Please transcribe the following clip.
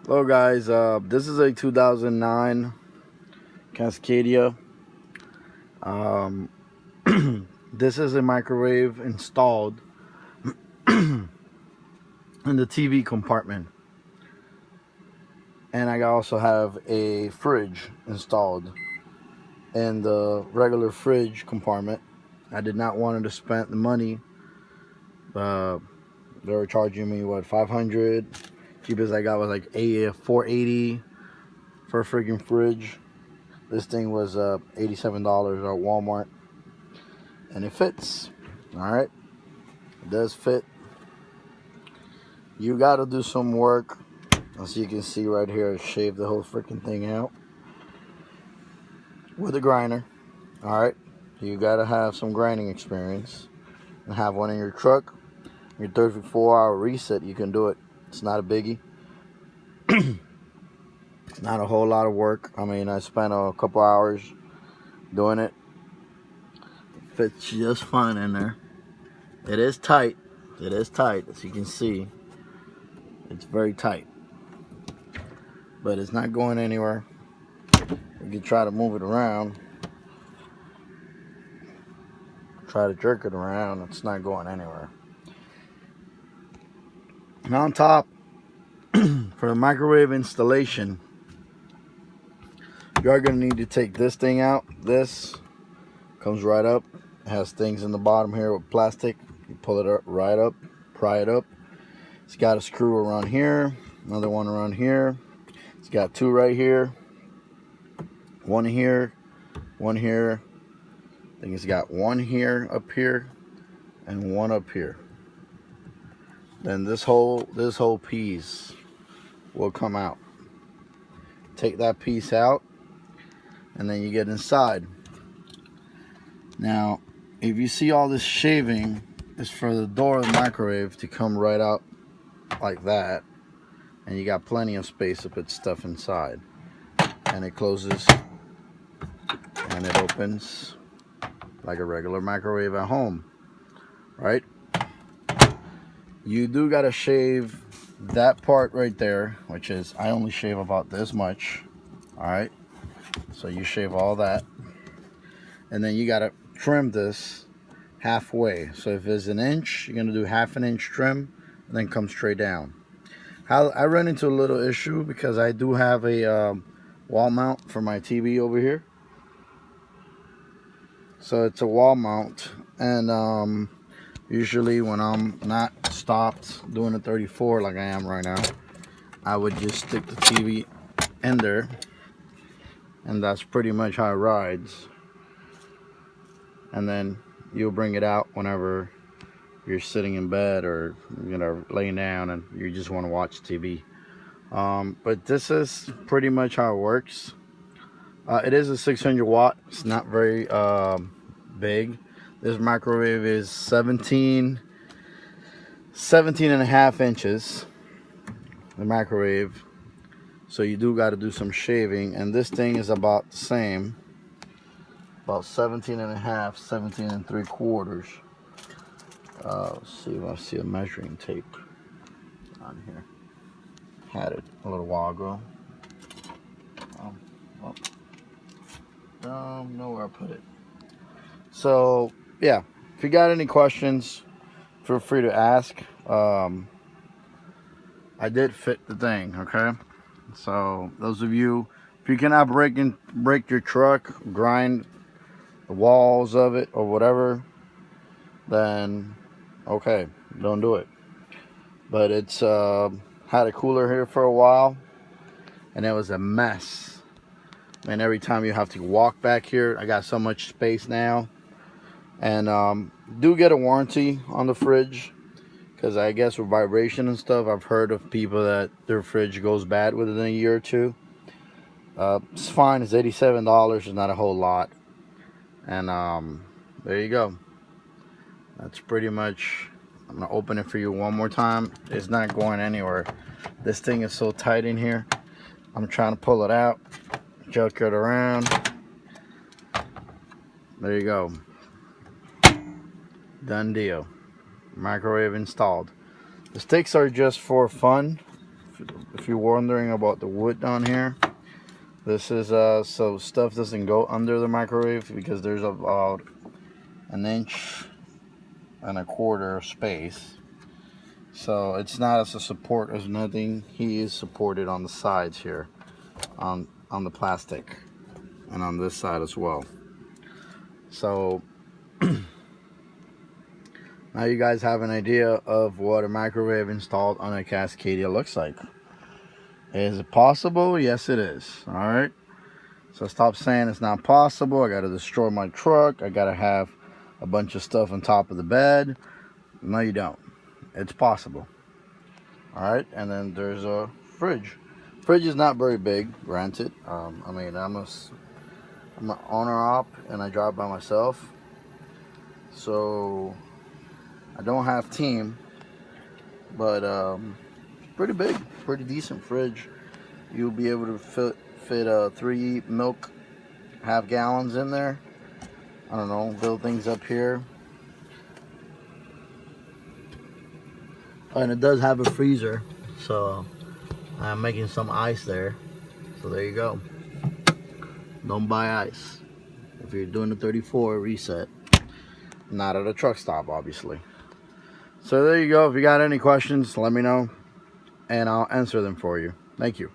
Hello guys, this is a 2009 Cascadia. Um, this is a microwave installed in the TV compartment, and I also have a fridge installed in the regular fridge compartment. I did not want to spend the money. Uh, they were charging me what, 500. Cheapest I got was like 480 for a freaking fridge. This thing was $87 at Walmart, and it fits. All right, it does fit. You got to do some work, as you can see right here. I shaved the whole freaking thing out with a grinder. All right, you got to have some grinding experience and have one in your truck. Your 34-hour reset, you can do it. It's not a biggie. It's not a whole lot of work. I mean, I spent a couple hours doing it. It fits just fine in there. It is tight. It is tight, as you can see. It's very tight, but it's not going anywhere. You can try to move it around, try to jerk it around. It's not going anywhere. And on top, for the microwave installation, you are going to need to take this thing out. This comes right up. It has things in the bottom here with plastic. You pull it right up, pry it up. It's got a screw around here, another one around here. It's got two right here, one here, one here. I think it's got one here, up here, and one up here. Then this whole piece will come out. Take that piece out, and then you get inside. Now, if you see all this shaving, is for the door of the microwave to come right out like that, and you got plenty of space to put stuff inside. And it closes and it opens like a regular microwave at home, right? You do gotta shave that part right there, which is, I only shave about this much. All right, so you shave all that, and then you gotta trim this halfway. So if it's an inch, you're gonna do half an inch trim, and then come straight down. I run into a little issue because I do have a wall mount for my TV over here. So it's a wall mount, and usually when I'm not stopped doing a 34 like I am right now, I would just stick the TV in there, and that's pretty much how it rides. And then you'll bring it out whenever you're sitting in bed or, you know, laying down and you just want to watch TV. But this is pretty much how it works. It is a 600 watt. It's not very big. This microwave is 17 and a half inches, the microwave. So you do got to do some shaving, and this thing is about the same, about 17 and a half, 17 and 3/4. Let's see if I see a measuring tape on here. Had it a little while ago. Don't know where I put it. So yeah, if you got any questions, feel free to ask. I did fit the thing, okay? So those of you, if you cannot break your truck, grind the walls of it or whatever, then okay, don't do it. But it's had a cooler here for a while, and it was a mess. And every time you have to walk back here, I got so much space now. And do get a warranty on the fridge, because I guess with vibration and stuff, I've heard of people that their fridge goes bad within a year or two. It's fine. It's $87. It's not a whole lot. And there you go. That's pretty much. I'm gonna open it for you one more time. It's not going anywhere. This thing is so tight in here. I'm trying to pull it out, jerk it around. There you go. Done deal. Microwave installed. The sticks are just for fun. if you're wondering about the wood down here, this is so stuff doesn't go under the microwave, because there's about 1.25 inches space. So it's not as a support as nothing. He is supported on the sides here, on the plastic, and on this side as well. So now you guys have an idea of what a microwave installed on a Cascadia looks like. Is it possible? Yes, it is. All right. So stop saying it's not possible. I got to destroy my truck. I got to have a bunch of stuff on top of the bed. No, you don't. It's possible. All right. And then there's a fridge. Fridge is not very big, granted. I mean, I'm an owner-op, and I drive by myself. So I don't have team, but pretty big, pretty decent fridge. You'll be able to fit 3 milk half gallons in there. I don't know, build things up here. And it does have a freezer, so I'm making some ice there. So there you go. Don't buy ice if you're doing the 34 reset. Not at a truck stop, obviously. So there you go. If you got any questions, let me know, and I'll answer them for you. Thank you.